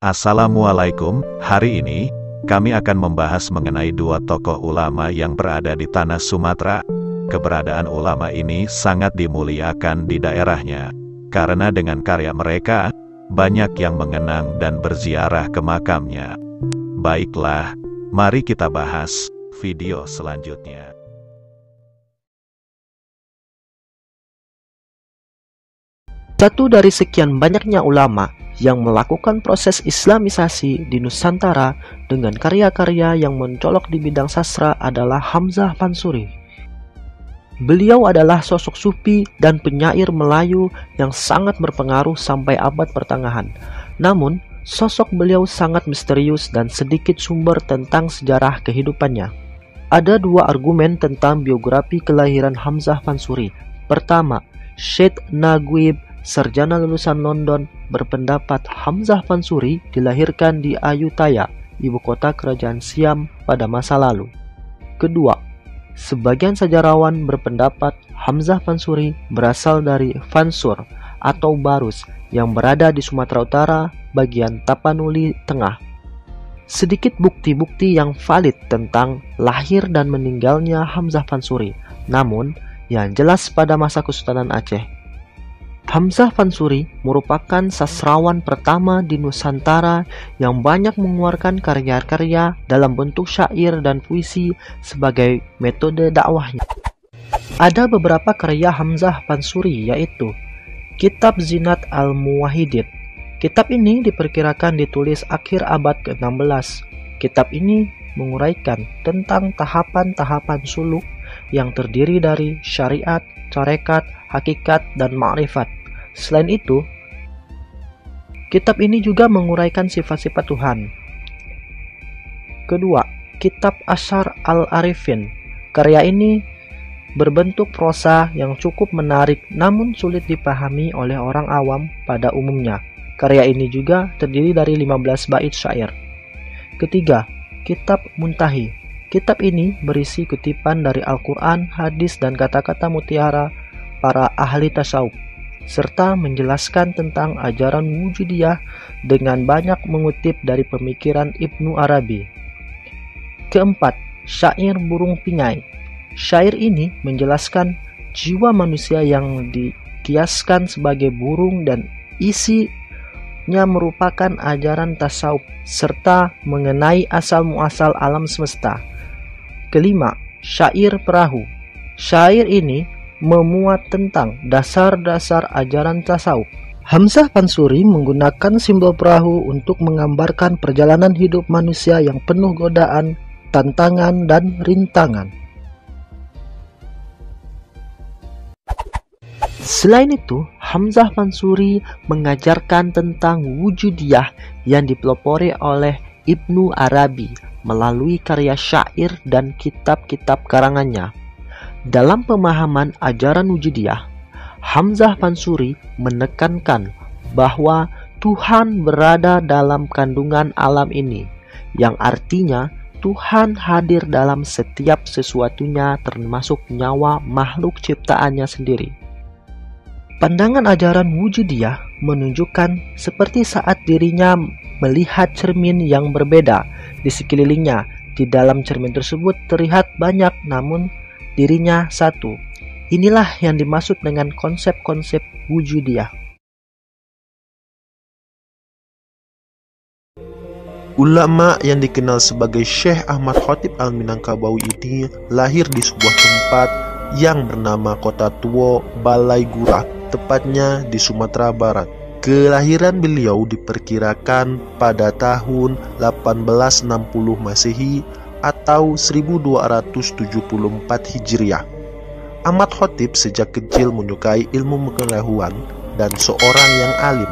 Assalamualaikum, hari ini, kami akan membahas mengenai dua tokoh ulama yang berada di tanah Sumatera. Keberadaan ulama ini sangat dimuliakan di daerahnya, karena dengan karya mereka, banyak yang mengenang dan berziarah ke makamnya. Baiklah, mari kita bahas video selanjutnya. Satu dari sekian banyaknya ulama yang melakukan proses islamisasi di Nusantara dengan karya-karya yang mencolok di bidang sastra adalah Hamzah Pansuri. Beliau adalah sosok sufi dan penyair Melayu yang sangat berpengaruh sampai abad pertengahan. Namun, sosok beliau sangat misterius dan sedikit sumber tentang sejarah kehidupannya. Ada dua argumen tentang biografi kelahiran Hamzah Pansuri. Pertama, Syed Naguib, sarjana lulusan London, berpendapat Hamzah Pansuri dilahirkan di Ayutthaya, ibu kota kerajaan Siam pada masa lalu. Kedua, sebagian sejarawan berpendapat Hamzah Pansuri berasal dari Fansur atau Barus yang berada di Sumatera Utara, bagian Tapanuli Tengah. Sedikit bukti-bukti yang valid tentang lahir dan meninggalnya Hamzah Pansuri, namun yang jelas pada masa Kesultanan Aceh. Hamzah Pansuri merupakan sastrawan pertama di Nusantara yang banyak mengeluarkan karya-karya dalam bentuk syair dan puisi sebagai metode dakwahnya. Ada beberapa karya Hamzah Pansuri, yaitu Kitab Zinat Al-Muwahhidin. Kitab ini diperkirakan ditulis akhir abad ke-16. Kitab ini menguraikan tentang tahapan-tahapan suluk yang terdiri dari syariat, tarekat, hakikat, dan ma'rifat. Selain itu, kitab ini juga menguraikan sifat-sifat Tuhan. Kedua, Kitab Asyar Al-Arifin. Karya ini berbentuk prosa yang cukup menarik namun sulit dipahami oleh orang awam pada umumnya. Karya ini juga terdiri dari 15 bait syair. Ketiga, Kitab Muntahi. Kitab ini berisi kutipan dari Al-Quran, hadis, dan kata-kata mutiara para ahli tasawuf, serta menjelaskan tentang ajaran wujudiyah dengan banyak mengutip dari pemikiran Ibnu Arabi. Keempat, Syair Burung Pingai. Syair ini menjelaskan jiwa manusia yang dikiaskan sebagai burung dan isinya merupakan ajaran tasawuf serta mengenai asal-muasal alam semesta. Kelima, Syair Perahu. Syair ini memuat tentang dasar-dasar ajaran tasawuf. Hamzah Pansuri menggunakan simbol perahu untuk menggambarkan perjalanan hidup manusia yang penuh godaan, tantangan, dan rintangan. Selain itu, Hamzah Pansuri mengajarkan tentang wujudiyah yang dipelopori oleh Ibnu Arabi melalui karya syair dan kitab-kitab karangannya. Dalam pemahaman ajaran wujudiyah, Hamzah Pansuri menekankan bahwa Tuhan berada dalam kandungan alam ini, yang artinya Tuhan hadir dalam setiap sesuatunya termasuk nyawa makhluk ciptaannya sendiri. Pandangan ajaran wujudiyah menunjukkan seperti saat dirinya melihat cermin yang berbeda di sekelilingnya. Di dalam cermin tersebut terlihat banyak, namun dirinya satu. Inilah yang dimaksud dengan konsep-konsep wujudiyah. Ulama yang dikenal sebagai Syekh Ahmad Khatib Al-Minangkabawi ini lahir di sebuah tempat yang bernama Kota Tuo, Balai Gurah, tepatnya di Sumatera Barat. Kelahiran beliau diperkirakan pada tahun 1860 Masehi atau 1274 Hijriah. Ahmad Khatib sejak kecil menyukai ilmu pengetahuan dan seorang yang alim.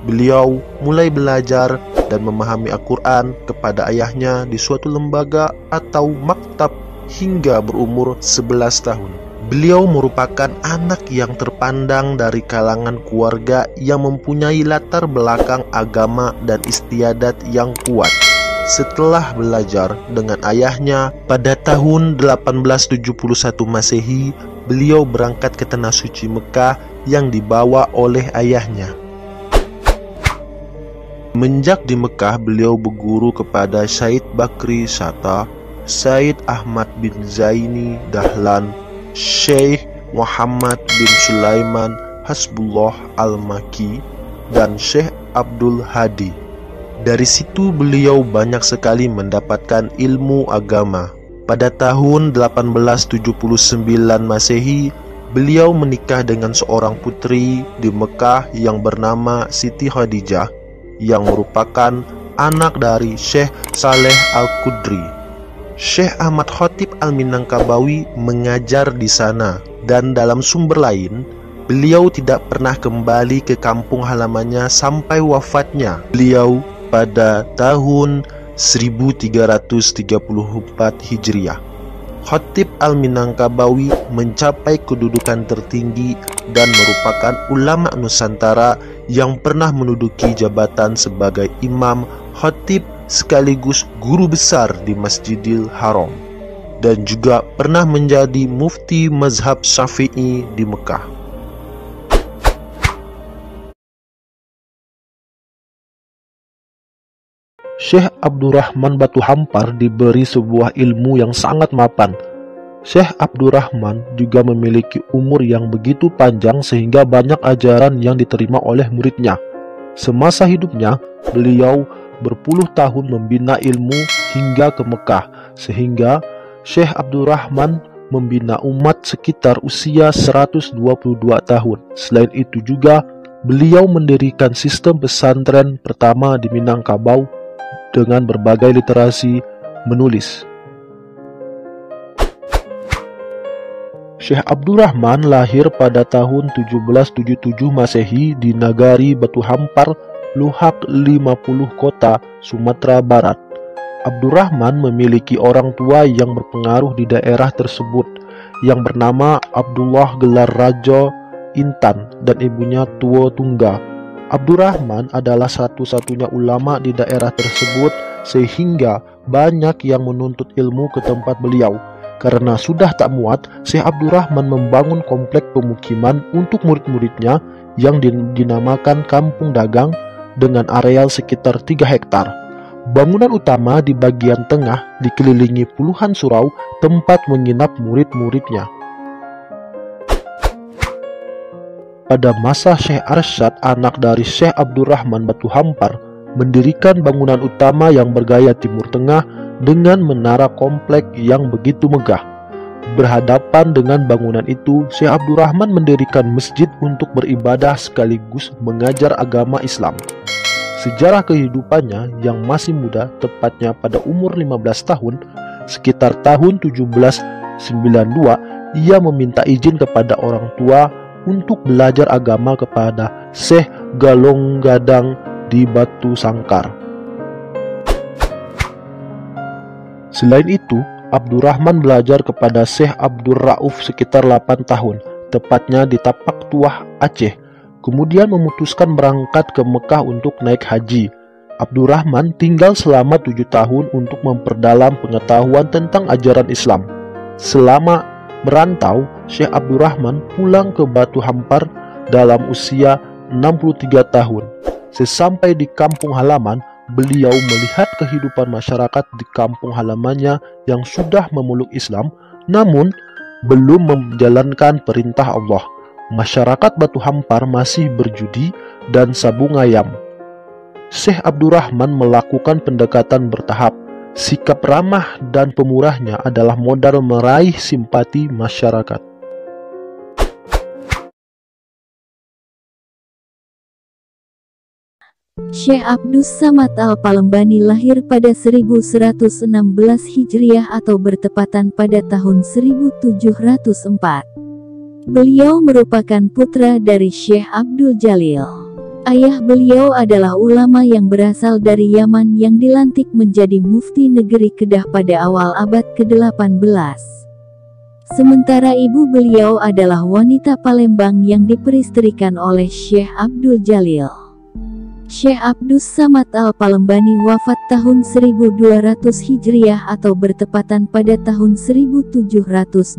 Beliau mulai belajar dan memahami Al-Quran kepada ayahnya di suatu lembaga atau maktab hingga berumur 11 tahun. Beliau merupakan anak yang terpandang dari kalangan keluarga yang mempunyai latar belakang agama dan istiadat yang kuat. Setelah belajar dengan ayahnya pada tahun 1871 Masehi, beliau berangkat ke Tanah Suci Mekah yang dibawa oleh ayahnya. Semenjak di Mekah, beliau berguru kepada Syed Bakri Shatta, Syed Ahmad bin Zaini Dahlan, Syekh Muhammad bin Sulaiman Hasbullah Al-Makki, dan Syekh Abdul Hadi. Dari situ beliau banyak sekali mendapatkan ilmu agama. Pada tahun 1879 Masehi, beliau menikah dengan seorang putri di Mekah yang bernama Siti Khadijah, yang merupakan anak dari Syekh Saleh Al-Qudri. Syekh Ahmad Khatib Al-Minangkabawi mengajar di sana, dan dalam sumber lain, beliau tidak pernah kembali ke kampung halamannya sampai wafatnya beliau pada tahun 1334 Hijriah. Khatib Al-Minangkabawi mencapai kedudukan tertinggi dan merupakan ulama Nusantara yang pernah menduduki jabatan sebagai imam, khatib, sekaligus guru besar di Masjidil Haram, dan juga pernah menjadi mufti mazhab Syafi'i di Mekah. Syekh Abdurrahman Batu Hampar diberi sebuah ilmu yang sangat mapan. Syekh Abdurrahman juga memiliki umur yang begitu panjang sehingga banyak ajaran yang diterima oleh muridnya. Semasa hidupnya, beliau berpuluh tahun membina ilmu hingga ke Mekah, sehingga Syekh Abdurrahman membina umat sekitar usia 122 tahun. Selain itu juga, beliau mendirikan sistem pesantren pertama di Minangkabau dengan berbagai literasi menulis. Syekh Abdurrahman lahir pada tahun 1777 Masehi di Nagari Batu Hampar, Luhak 50 Kota, Sumatera Barat. Abdurrahman memiliki orang tua yang berpengaruh di daerah tersebut yang bernama Abdullah Gelar Raja Intan dan ibunya Tuo Tungga. Abdurrahman adalah satu-satunya ulama di daerah tersebut sehingga banyak yang menuntut ilmu ke tempat beliau. Karena sudah tak muat, Syekh Abdurrahman membangun komplek pemukiman untuk murid-muridnya yang dinamakan Kampung Dagang dengan areal sekitar 3 hektar. Bangunan utama di bagian tengah dikelilingi puluhan surau tempat menginap murid-muridnya. Pada masa Syekh Arsyad, anak dari Syekh Abdurrahman Batu Hampar, mendirikan bangunan utama yang bergaya Timur Tengah dengan menara komplek yang begitu megah. Berhadapan dengan bangunan itu, Syekh Abdurrahman mendirikan masjid untuk beribadah sekaligus mengajar agama Islam. Sejarah kehidupannya yang masih muda, tepatnya pada umur 15 tahun, sekitar tahun 1792, ia meminta izin kepada orang tua untuk belajar agama kepada Syekh Galong Gadang di Batu Sangkar. Selain itu, Abdurrahman belajar kepada Syekh Abdur Rauf sekitar 8 tahun, tepatnya di Tapak Tuah, Aceh. Kemudian memutuskan berangkat ke Mekah untuk naik haji. Abdurrahman tinggal selama 7 tahun untuk memperdalam pengetahuan tentang ajaran Islam. Selama merantau, Syekh Abdurrahman pulang ke Batu Hampar dalam usia 63 tahun. Sesampai di kampung halaman, beliau melihat kehidupan masyarakat di kampung halamannya yang sudah memeluk Islam, namun belum menjalankan perintah Allah. Masyarakat Batu Hampar masih berjudi dan sabung ayam. Syekh Abdurrahman melakukan pendekatan bertahap. Sikap ramah dan pemurahnya adalah modal meraih simpati masyarakat. Syekh Abdus Samad Al-Palembani lahir pada 1116 Hijriah atau bertepatan pada tahun 1704. Beliau merupakan putra dari Syekh Abdul Jalil. Ayah beliau adalah ulama yang berasal dari Yaman yang dilantik menjadi mufti negeri Kedah pada awal abad ke-18. Sementara ibu beliau adalah wanita Palembang yang diperistrikan oleh Syekh Abdul Jalil. Syekh Abdus Samad Al-Palembani wafat tahun 1200 Hijriah atau bertepatan pada tahun 1785.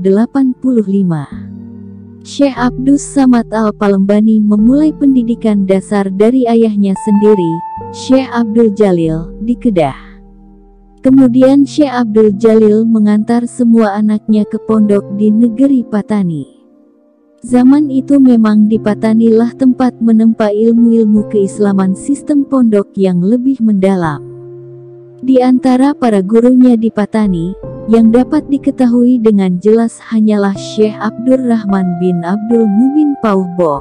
Syekh Abdus Samad Al-Palembani memulai pendidikan dasar dari ayahnya sendiri, Syekh Abdul Jalil, di Kedah. Kemudian Syekh Abdul Jalil mengantar semua anaknya ke pondok di negeri Patani. Zaman itu memang di Patani lah tempat menempa ilmu-ilmu keislaman sistem pondok yang lebih mendalam. Di antara para gurunya di Patani, yang dapat diketahui dengan jelas hanyalah Syekh Abdurrahman bin Abdul Mubin Pauhbok.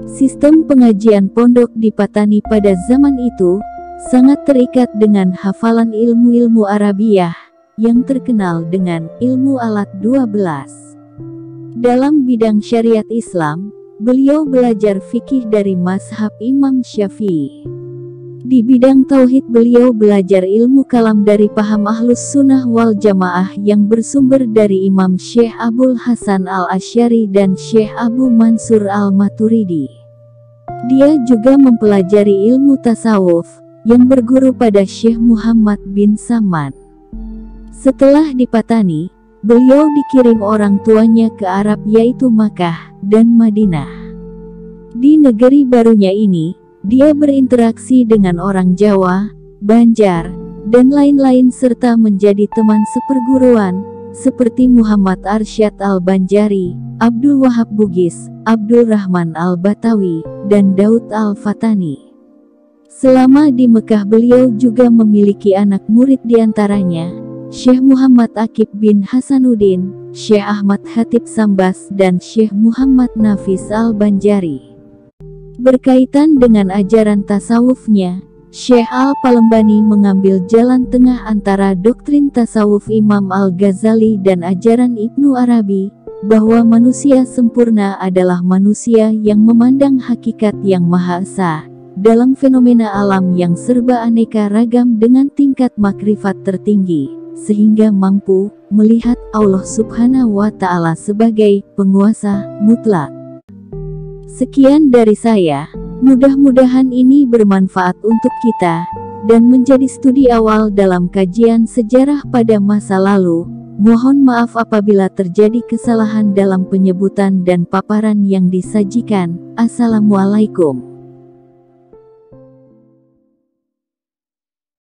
Sistem pengajian pondok di Patani pada zaman itu sangat terikat dengan hafalan ilmu-ilmu Arabiyah yang terkenal dengan ilmu alat 12. Dalam bidang syariat Islam, beliau belajar fikih dari mazhab Imam Syafi'i. Di bidang tauhid beliau belajar ilmu kalam dari paham Ahlus Sunnah wal Jamaah yang bersumber dari Imam Syekh Abul Hasan Al-Asy'ari dan Syekh Abu Mansur Al-Maturidi. Dia juga mempelajari ilmu tasawuf, yang berguru pada Syekh Muhammad bin Saman. Setelah di Patani, beliau dikirim orang tuanya ke Arab yaitu Makkah dan Madinah. Di negeri barunya ini, dia berinteraksi dengan orang Jawa, Banjar, dan lain-lain serta menjadi teman seperguruan, seperti Muhammad Arsyad Al-Banjari, Abdul Wahab Bugis, Abdul Rahman Al-Batawi, dan Daud Al-Fatani. Selama di Mekah beliau juga memiliki anak murid diantaranya, Syekh Muhammad Akib bin Hasanuddin, Syekh Ahmad Khatib Sambas dan Syekh Muhammad Nafis Al-Banjari. Berkaitan dengan ajaran tasawufnya, Syekh Al-Palembani mengambil jalan tengah antara doktrin tasawuf Imam Al-Ghazali dan ajaran Ibnu Arabi, bahwa manusia sempurna adalah manusia yang memandang hakikat yang Maha Esa dalam fenomena alam yang serba aneka ragam dengan tingkat makrifat tertinggi, sehingga mampu melihat Allah Subhanahu wa Ta'ala sebagai penguasa mutlak. Sekian dari saya, mudah-mudahan ini bermanfaat untuk kita dan menjadi studi awal dalam kajian sejarah pada masa lalu. Mohon maaf apabila terjadi kesalahan dalam penyebutan dan paparan yang disajikan. Assalamualaikum.